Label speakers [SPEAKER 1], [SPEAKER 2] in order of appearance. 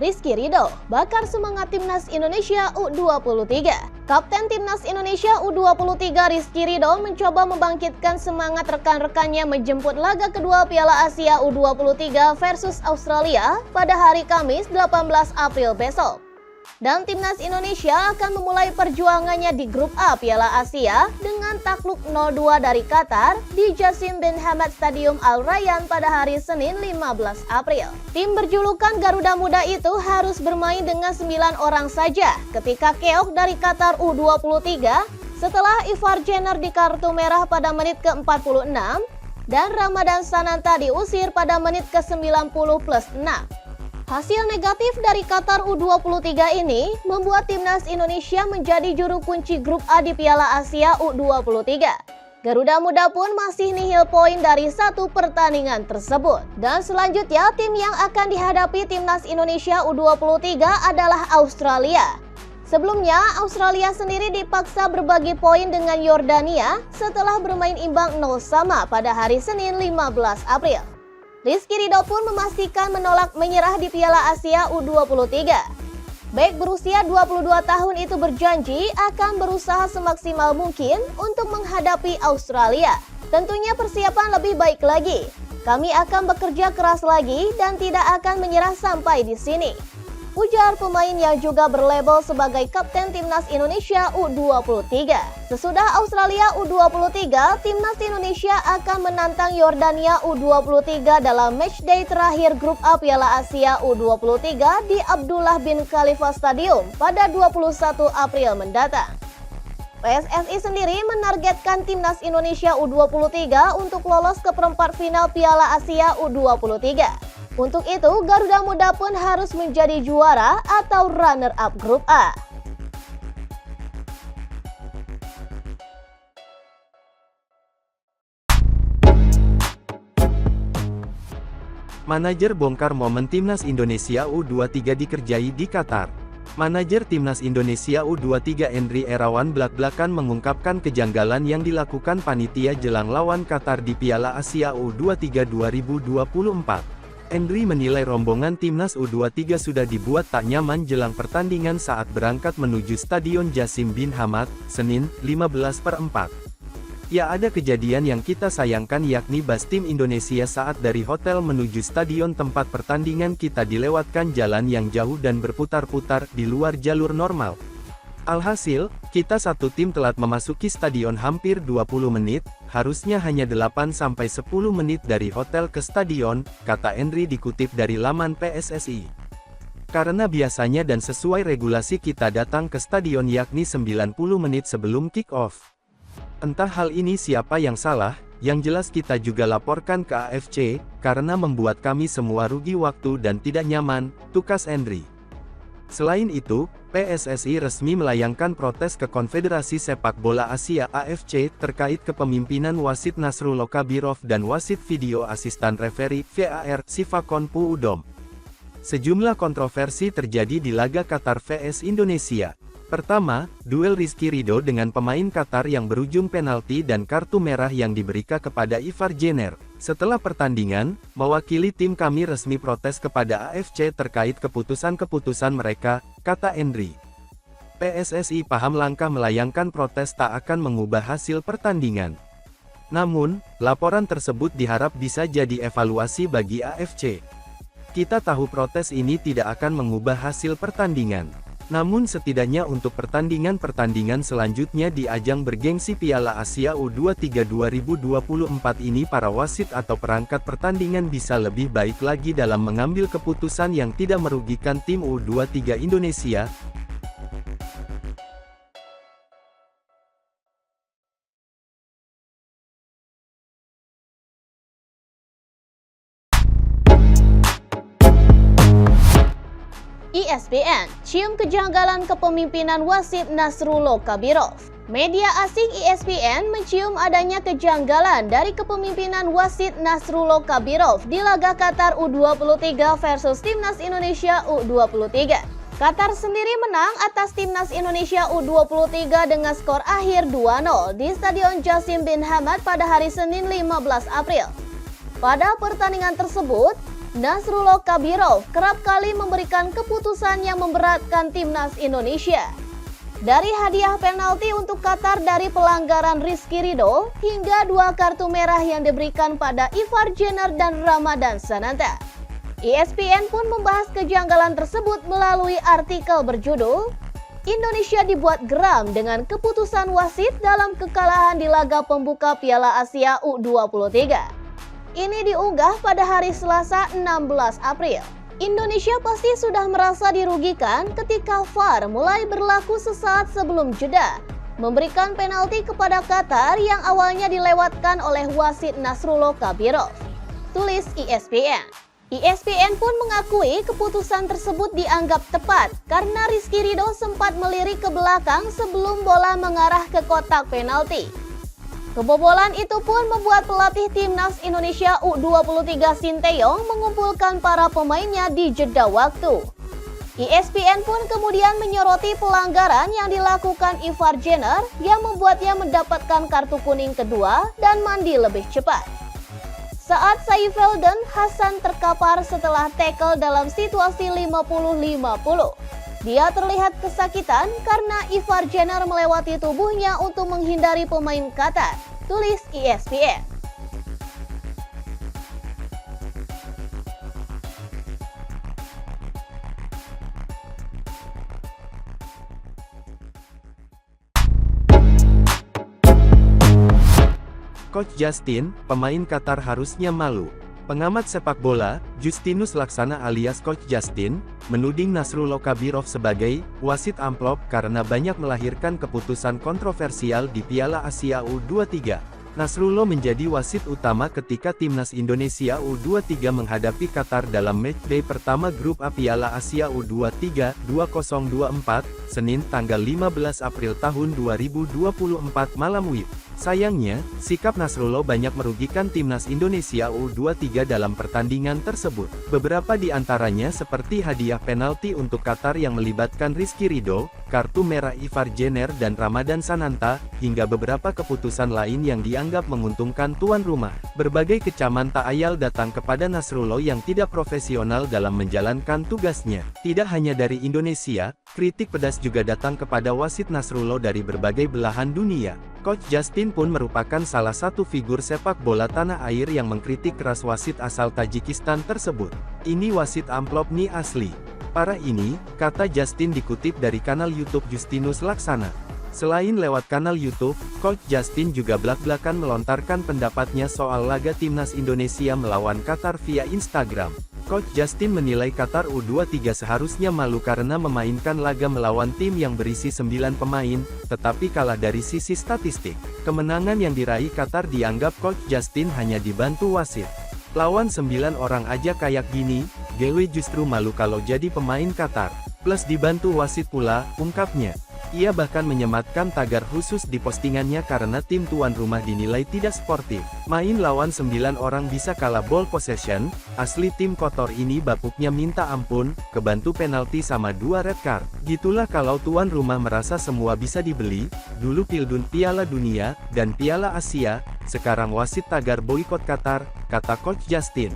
[SPEAKER 1] Rizky Ridho bakar semangat Timnas Indonesia U23. Kapten Timnas Indonesia U23 Rizky Ridho mencoba membangkitkan semangat rekan-rekannya menjemput laga kedua Piala Asia U23 versus Australia pada hari Kamis 18 April besok. Dan Timnas Indonesia akan memulai perjuangannya di Grup A Piala Asia dengan takluk 0-2 dari Qatar di Jassim bin Hamad Stadium Al Rayyan pada hari Senin 15 April. Tim berjulukan Garuda Muda itu harus bermain dengan 9 orang saja ketika keok dari Qatar U23 setelah Ivar Jenner di kartu merah pada menit ke-46 dan Ramadan Sananta diusir pada menit ke-90+6. Hasil negatif dari Qatar U23 ini membuat Timnas Indonesia menjadi juru kunci Grup A di Piala Asia U23. Garuda Muda pun masih nihil poin dari satu pertandingan tersebut. Dan selanjutnya tim yang akan dihadapi Timnas Indonesia U23 adalah Australia. Sebelumnya, Australia sendiri dipaksa berbagi poin dengan Yordania setelah bermain imbang 0-0 pada hari Senin 15 April. Rizky Ridho pun memastikan menolak menyerah di Piala Asia U23. Bek berusia 22 tahun itu berjanji akan berusaha semaksimal mungkin untuk menghadapi Australia. Tentunya persiapan lebih baik lagi. Kami akan bekerja keras lagi dan tidak akan menyerah sampai di sini, ujar pemain yang juga berlabel sebagai Kapten Timnas Indonesia U23. Sesudah Australia U23, Timnas Indonesia akan menantang Yordania U23 dalam matchday terakhir Grup A Piala Asia U23 di Abdullah bin Khalifa Stadium pada 21 April mendatang. PSSI sendiri menargetkan Timnas Indonesia U23 untuk lolos ke perempat final Piala Asia U23. Untuk itu, Garuda Muda pun harus menjadi juara atau runner-up Grup A.
[SPEAKER 2] Manajer bongkar momen Timnas Indonesia U23 dikerjai di Qatar. Manajer Timnas Indonesia U23 Endry Irawan blak-blakan mengungkapkan kejanggalan yang dilakukan panitia jelang lawan Qatar di Piala Asia U23 2024. Endry menilai rombongan Timnas U23 sudah dibuat tak nyaman jelang pertandingan saat berangkat menuju Stadion Jassim bin Hamad, Senin, 15/4. Ya, ada kejadian yang kita sayangkan, yakni bus tim Indonesia saat dari hotel menuju stadion tempat pertandingan kita dilewatkan jalan yang jauh dan berputar-putar di luar jalur normal. Alhasil, kita satu tim telat memasuki stadion hampir 20 menit, harusnya hanya 8-10 menit dari hotel ke stadion, kata Endry dikutip dari laman PSSI. Karena biasanya dan sesuai regulasi kita datang ke stadion yakni 90 menit sebelum kick-off. Entah hal ini siapa yang salah, yang jelas kita juga laporkan ke AFC, karena membuat kami semua rugi waktu dan tidak nyaman, tukas Endry. Selain itu, PSSI resmi melayangkan protes ke Konfederasi Sepak Bola Asia AFC terkait kepemimpinan wasit Nasrullah Kabirov dan wasit video asistan referi VAR Sifakon Puudom. Sejumlah kontroversi terjadi di laga Qatar vs Indonesia. Pertama, duel Rizky Ridho dengan pemain Qatar yang berujung penalti dan kartu merah yang diberikan kepada Ivar Jenner. Setelah pertandingan, mewakili tim kami resmi protes kepada AFC terkait keputusan-keputusan mereka, kata Endry. PSSI paham langkah melayangkan protes tak akan mengubah hasil pertandingan. Namun, laporan tersebut diharap bisa jadi evaluasi bagi AFC. Kita tahu protes ini tidak akan mengubah hasil pertandingan. Namun setidaknya untuk pertandingan-pertandingan selanjutnya di ajang bergengsi Piala Asia U23 2024 ini para wasit atau perangkat pertandingan bisa lebih baik lagi dalam mengambil keputusan yang tidak merugikan tim U23 Indonesia.
[SPEAKER 1] ESPN cium kejanggalan kepemimpinan wasit Nasrullah Kabirov. Media asing ESPN mencium adanya kejanggalan dari kepemimpinan wasit Nasrullah Kabirov di laga Qatar U23 versus Timnas Indonesia U23. Qatar sendiri menang atas Timnas Indonesia U23 dengan skor akhir 2-0 di Stadion Jassim bin Hamad pada hari Senin 15 April. Pada pertandingan tersebut, Nasrullah Kabirov kerap kali memberikan keputusan yang memberatkan timnas Indonesia. Dari hadiah penalti untuk Qatar dari pelanggaran Rizky Ridho hingga 2 kartu merah yang diberikan pada Ivar Jenner dan Ramadan Sananta. ESPN pun membahas kejanggalan tersebut melalui artikel berjudul Indonesia dibuat geram dengan keputusan wasit dalam kekalahan di laga pembuka Piala Asia U23. Ini diunggah pada hari Selasa 16 April. Indonesia pasti sudah merasa dirugikan ketika VAR mulai berlaku sesaat sebelum jeda, memberikan penalti kepada Qatar yang awalnya dilewatkan oleh wasit Nasrullah Kabirov, tulis ESPN. ESPN pun mengakui keputusan tersebut dianggap tepat karena Rizky Ridho sempat melirik ke belakang sebelum bola mengarah ke kotak penalti. Kebobolan itu pun membuat pelatih timnas Indonesia U23 Sinteyong mengumpulkan para pemainnya di jeda waktu. ESPN pun kemudian menyoroti pelanggaran yang dilakukan Ivar Jenner yang membuatnya mendapatkan kartu kuning kedua dan mandi lebih cepat. Saat Saifeldin Hasan terkapar setelah tackle dalam situasi 50-50. Dia terlihat kesakitan karena Ivar Jenner melewati tubuhnya untuk menghindari pemain Qatar, tulis ESPN.
[SPEAKER 2] Coach Justin, pemain Qatar harusnya malu. Pengamat sepak bola, Justinus Laksana alias Coach Justin, menuding Nasrullah Kabirov sebagai wasit amplop karena banyak melahirkan keputusan kontroversial di Piala Asia U23. Nasrullah menjadi wasit utama ketika timnas Indonesia U23 menghadapi Qatar dalam matchday pertama grup A Piala Asia U23 2024, Senin tanggal 15 April tahun 2024 malam WIB. Sayangnya, sikap Nasrullah banyak merugikan timnas Indonesia U23 dalam pertandingan tersebut. Beberapa di antaranya seperti hadiah penalti untuk Qatar yang melibatkan Rizky Ridho, kartu merah Ivar Jenner dan Ramadan Sananta, hingga beberapa keputusan lain yang dianggap menguntungkan tuan rumah. Berbagai kecaman tak ayal datang kepada Nasrullah yang tidak profesional dalam menjalankan tugasnya. Tidak hanya dari Indonesia, kritik pedas juga datang kepada wasit Nasrullah dari berbagai belahan dunia. Coach Justin pun merupakan salah satu figur sepak bola tanah air yang mengkritik keras wasit asal Tajikistan tersebut. Ini wasit amplop nih asli. Parah ini, kata Justin dikutip dari kanal YouTube Justinus Laksana. Selain lewat kanal YouTube, Coach Justin juga blak-blakan melontarkan pendapatnya soal laga timnas Indonesia melawan Qatar via Instagram. Coach Justin menilai Qatar U23 seharusnya malu karena memainkan laga melawan tim yang berisi 9 pemain, tetapi kalah dari sisi statistik. Kemenangan yang diraih Qatar dianggap Coach Justin hanya dibantu wasit. Lawan 9 orang aja kayak gini, gue justru malu kalau jadi pemain Qatar. Plus dibantu wasit pula, ungkapnya. Ia bahkan menyematkan tagar khusus di postingannya karena tim tuan rumah dinilai tidak sportif. Main lawan 9 orang bisa kalah ball possession, asli tim kotor ini bapuknya minta ampun, kebantu penalti sama 2 red card. Gitulah kalau tuan rumah merasa semua bisa dibeli, dulu Pildun Piala Dunia, dan Piala Asia, sekarang wasit tagar boikot Qatar, kata Coach Justin.